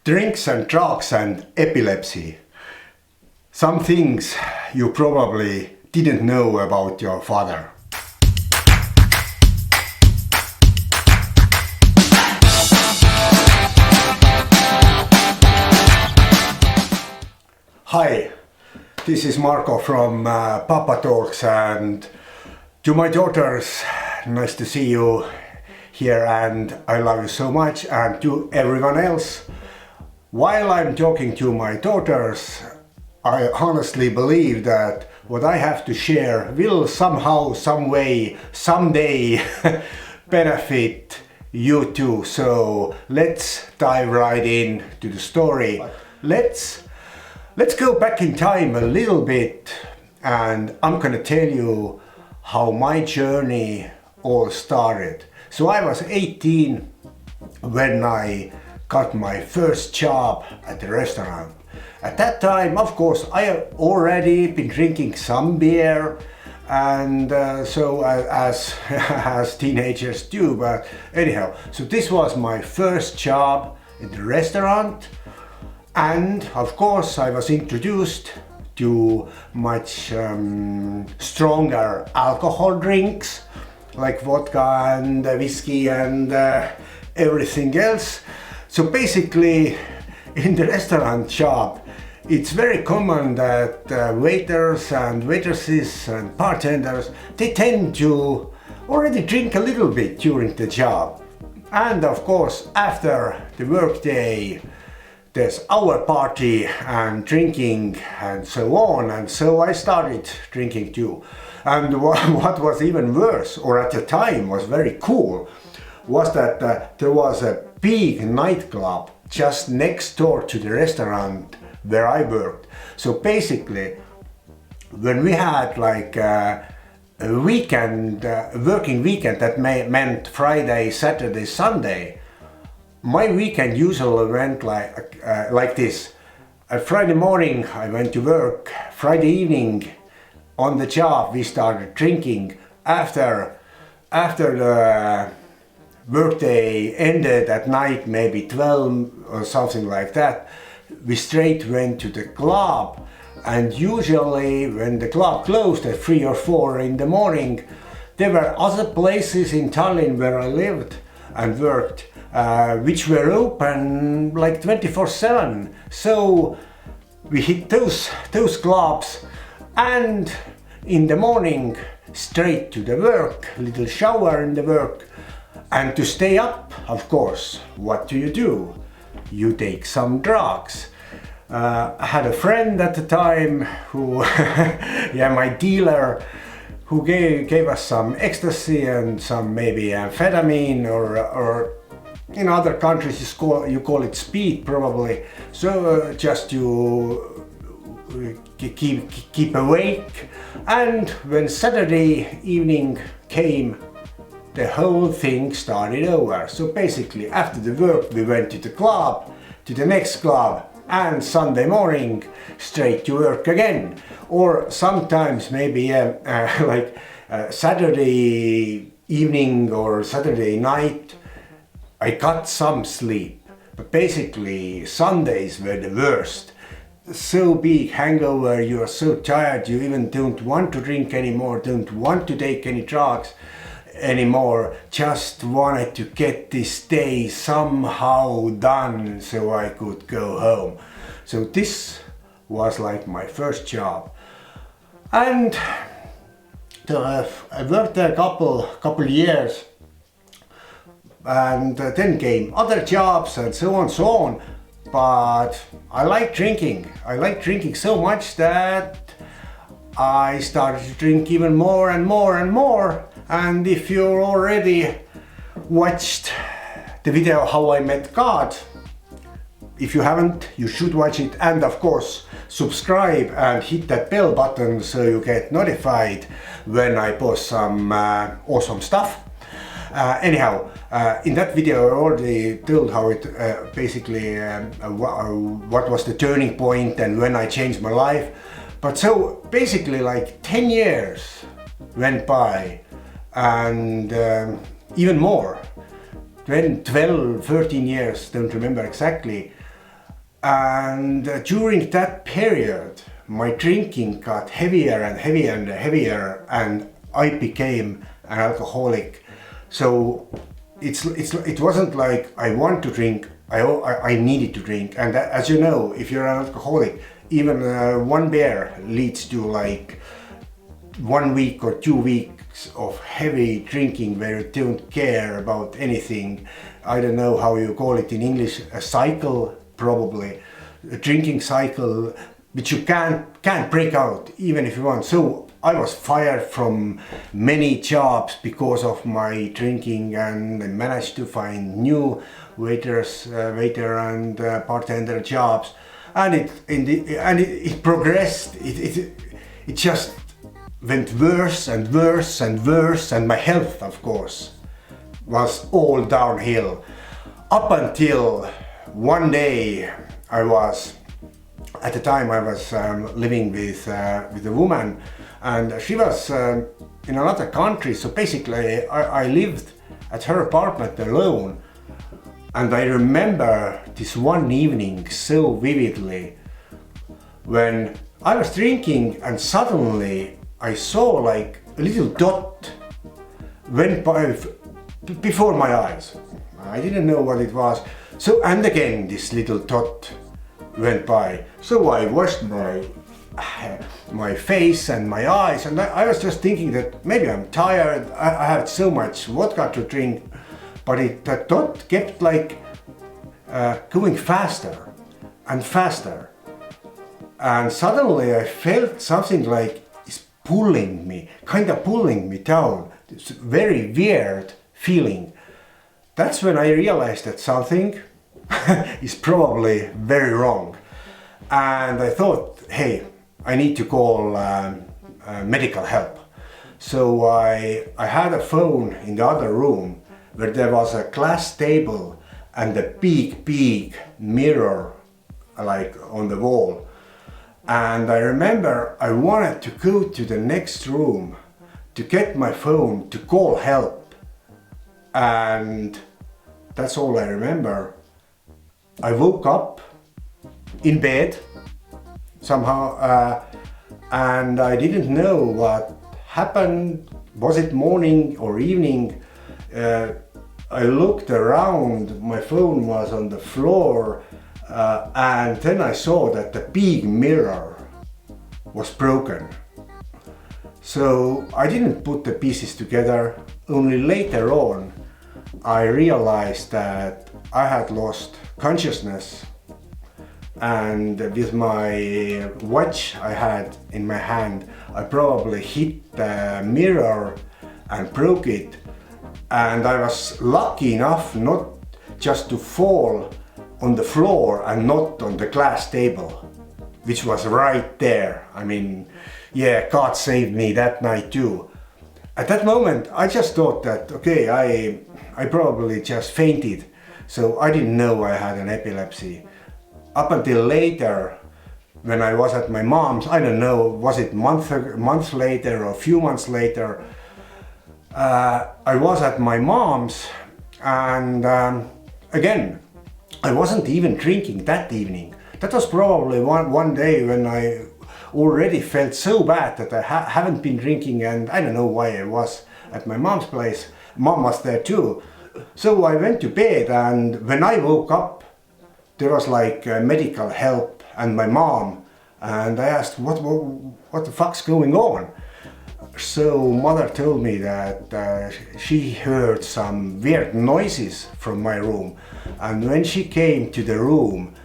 Drinks and drugs and epilepsy. Some things you probably didn't know about your father. Hi, this is Marko from pappatalks, and to my daughters, nice to see you here and I love you so much, and to everyone else. While I'm talking to my daughters, I honestly believe that what I have to share will somehow, some way, someday benefit you too. So let's dive right in to the story. Let's go back in time a little bit, and I'm gonna tell you how my journey all started. So I was 18 when I got my first job at a restaurant. At that time, of course, I had already been drinking some beer, and so as teenagers do, but anyhow, so this was my first job in the restaurant, and of course I was introduced to much stronger alcohol drinks like vodka and whiskey and everything else. So basically, in the restaurant job, it's very common that waiters and waitresses and bartenders, they tend to already drink a little bit during the job. And of course, after the workday, there's our party and drinking and so on. And so I started drinking too. And what was even worse, or at the time was very cool, was that there was a big nightclub just next door to the restaurant where I worked. So basically, when we had like a weekend, working weekend, that meant Friday, Saturday, Sunday, my weekend usually went like this. Friday morning I went to work, Friday evening on the job we started drinking. After the workday ended at night, maybe 12 or something like that, we straight went to the club, and usually when the club closed at 3 or 4 in the morning, there were other places in Tallinn where I lived and worked which were open like 24/7. So we hit those clubs, and in the morning straight to the work, little shower in the work. And to stay up, of course, what do? You take some drugs. I had a friend at the time who, yeah, my dealer, who gave us some ecstasy and some maybe amphetamine, or in other countries you call it speed probably. So just to keep awake. And when Saturday evening came, the whole thing started over. So basically, after the work we went to the club, to the next club, and Sunday morning straight to work again. Or sometimes maybe like Saturday evening or Saturday night I got some sleep, but basically Sundays were the worst. So big hangover, you are so tired, you even don't want to drink anymore, don't want to take any drugs anymore, just wanted to get this day somehow done so I could go home. So this was like my first job, and I worked there a couple years, and then came other jobs and so on. But I like drinking so much that I started to drink even more and more. And if you already watched the video How I Met God, if you haven't, you should watch it, and of course subscribe and hit that bell button so you get notified when I post some awesome stuff. Anyhow, in that video I already told how it basically what was the turning point and when I changed my life. But so basically like 10 years went by, and even more, 12, 13 years, don't remember exactly. And during that period, my drinking got heavier and heavier and heavier, and I became an alcoholic. So it wasn't like I want to drink, I needed to drink. And as you know, if you're an alcoholic, even one beer leads to like 1 week or 2 weeks of heavy drinking where you don't care about anything. I don't know how you call it in English, a cycle, probably a drinking cycle which you can't break out even if you want. So I was fired from many jobs because of my drinking, and I managed to find new waiter and bartender jobs, and it progressed. It just went worse and worse and worse, and my health, of course, was all downhill. Up until one day, at the time I was living with a woman, and she was in another country, so basically I lived at her apartment alone. And I remember this one evening so vividly when I was drinking, and suddenly I saw like a little dot went by before my eyes. I didn't know what it was. So, and again this little dot went by. So I washed my face and my eyes, and I was just thinking that maybe I'm tired, I had so much vodka to drink, but that dot kept like going faster and faster. And suddenly I felt something like it's pulling me, kind of pulling me down. It's a very weird feeling. That's when I realized that something is probably very wrong. And I thought, hey, I need to call medical help. So I had a phone in the other room where there was a glass table and a big mirror like on the wall. And I remember I wanted to go to the next room to get my phone to call help. And that's all I remember. I woke up in bed somehow, and I didn't know what happened. Was it morning or evening? I looked around, my phone was on the floor, and then I saw that the big mirror was broken. So I didn't put the pieces together. Only later on I realized that I had lost consciousness, and with my watch I had in my hand, I probably hit the mirror and broke it. And I was lucky enough not just to fall on the floor and not on the glass table, which was right there. I mean, yeah, God saved me that night too. At that moment I just thought that, okay, I probably just fainted. So I didn't know I had an epilepsy. Up until later, when I was at my mom's, I don't know, was it month later or a few months later, I was at my mom's, and again, I wasn't even drinking that evening. That was probably one day when I already felt so bad that I haven't been drinking, and I don't know why I was at my mom's place. Mom was there too. So I went to bed, and when I woke up, there was like medical help and my mom, and I asked what the fuck's going on. So mother told me that she heard some weird noises from my room, and when she came to the room,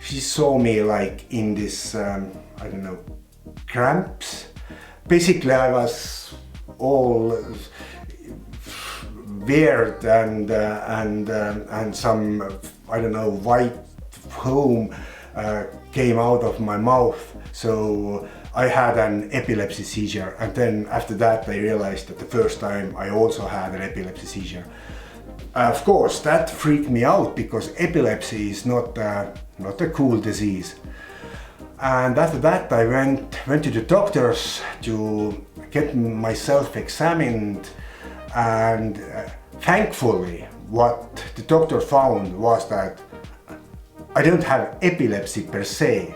she saw me like in this I don't know, cramps. Basically I was all weird, and some I don't know, white foam came out of my mouth. So I had an epilepsy seizure, and then after that I realized that the first time I also had an epilepsy seizure. Of course that freaked me out, because epilepsy is not a cool disease. And after that I went to the doctors to get myself examined, and thankfully what the doctor found was that I don't have epilepsy per se.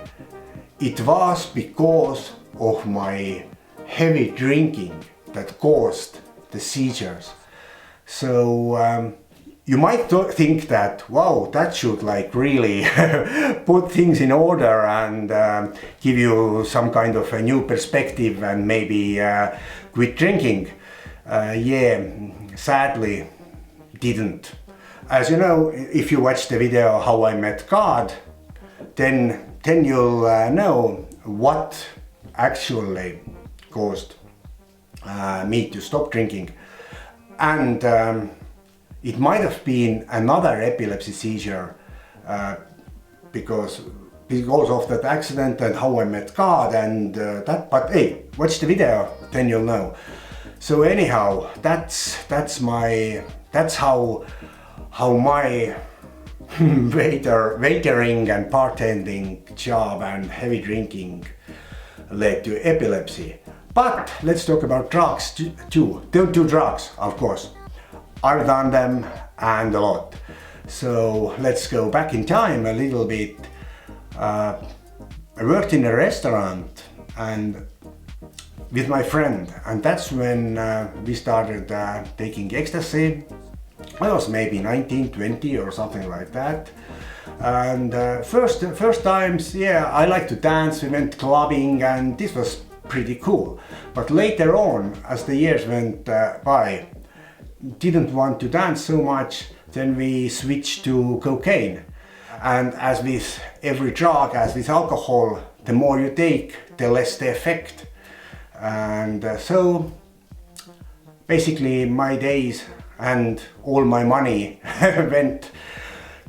It was because of my heavy drinking that caused the seizures. So you might think that, wow, that should like really put things in order and give you some kind of a new perspective and maybe quit drinking. Yeah, sadly didn't. As you know, if you watch the video How I Met God, then you'll know what actually caused me to stop drinking. And it might have been another epilepsy seizure because of that accident and How I Met God and that. But hey, watch the video, then you'll know. So anyhow, that's how my waitering and bartending job and heavy drinking led to epilepsy. But let's talk about drugs too. Don't do drugs, of course. I've done them and a lot. So let's go back in time a little bit. I worked in a restaurant and with my friend, and that's when we started taking ecstasy. I was maybe 19, 20 or something like that. And first times, yeah, I like to dance. We went clubbing and this was pretty cool. But later on, as the years went by, didn't want to dance so much, then we switched to cocaine. And as with every drug, as with alcohol, the more you take, the less the effect. And so basically my days and all my money went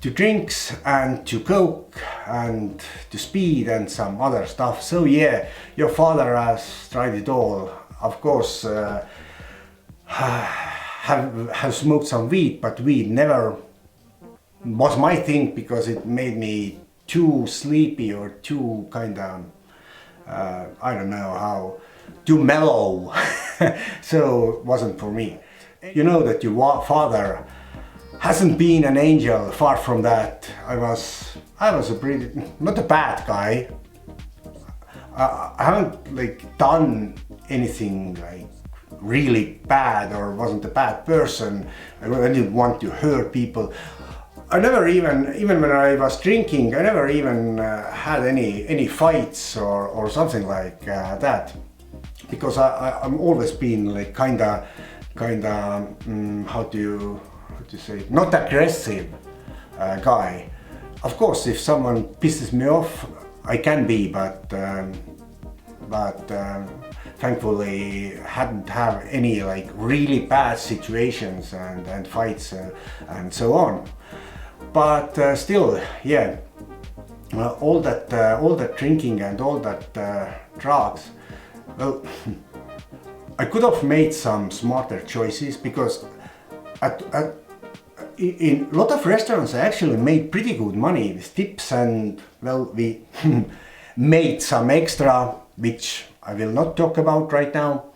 to drinks and to coke and to speed and some other stuff. So yeah, your father has tried it all. Of course, have smoked some weed, but weed never was my thing because it made me too sleepy or too kind of, I don't know how, too mellow. So it wasn't for me. You know that your father hasn't been an angel, far from that. I was a pretty, not a bad guy. I haven't like done anything like really bad or wasn't a bad person. I didn't want to hurt people. I never even when I was drinking, I never even had any fights or something like that. Because I'm always been like kinda how to say, not aggressive guy. Of course, if someone pisses me off, I can be, but thankfully hadn't have any like really bad situations and fights and so on. But still, yeah, all that drinking and all that drugs. Well, I could have made some smarter choices because in a lot of restaurants I actually made pretty good money with tips, and well, we made some extra, which I will not talk about right now.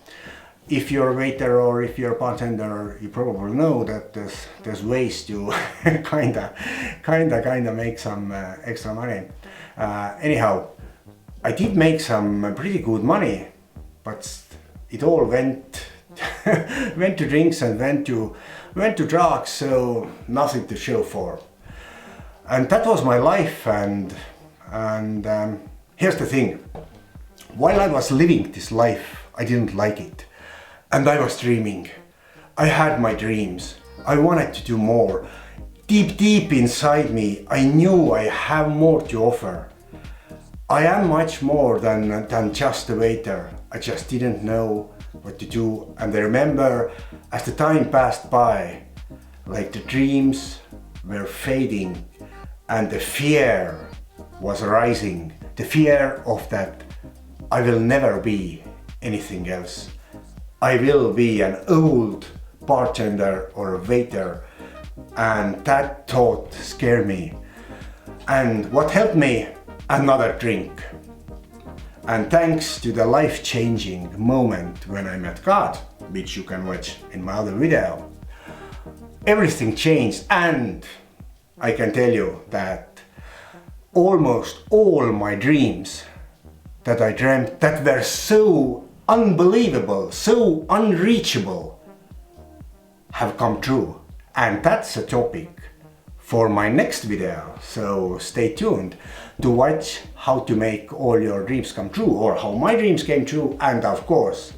If you're a waiter or if you're a bartender, you probably know that there's ways to kinda make some extra money. Anyhow, I did make some pretty good money, but it all went to drinks and went to drugs, so nothing to show for. And that was my life. And here's the thing: while I was living this life, I didn't like it, and I was dreaming. I had my dreams. I wanted to do more. Deep inside me, I knew I have more to offer. I am much more than just a waiter. I just didn't know what to do. And I remember as the time passed by, like the dreams were fading and the fear was rising. The fear of that I will never be anything else. I will be an old bartender or a waiter, and that thought scared me. And what helped me? Another drink. And thanks to the life-changing moment when I met God, which you can watch in my other video, everything changed. And I can tell you that almost all my dreams that I dreamt that were so unbelievable, so unreachable, have come true. And that's a topic for my next video, so stay tuned to watch how to make all your dreams come true, or how my dreams came true, and of course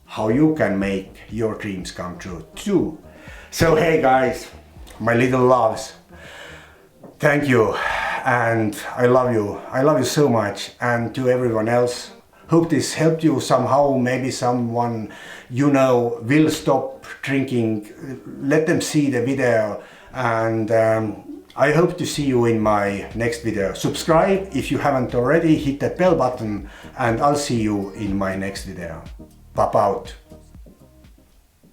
how you can make your dreams come true too. So hey guys, my little loves, thank you, and I love you so much. And to everyone else, hope this helped you somehow. Maybe someone you know will stop drinking. Let them see the video, and I hope to see you in my next video. Subscribe if you haven't already, hit that bell button, and I'll see you in my next video. Pop out.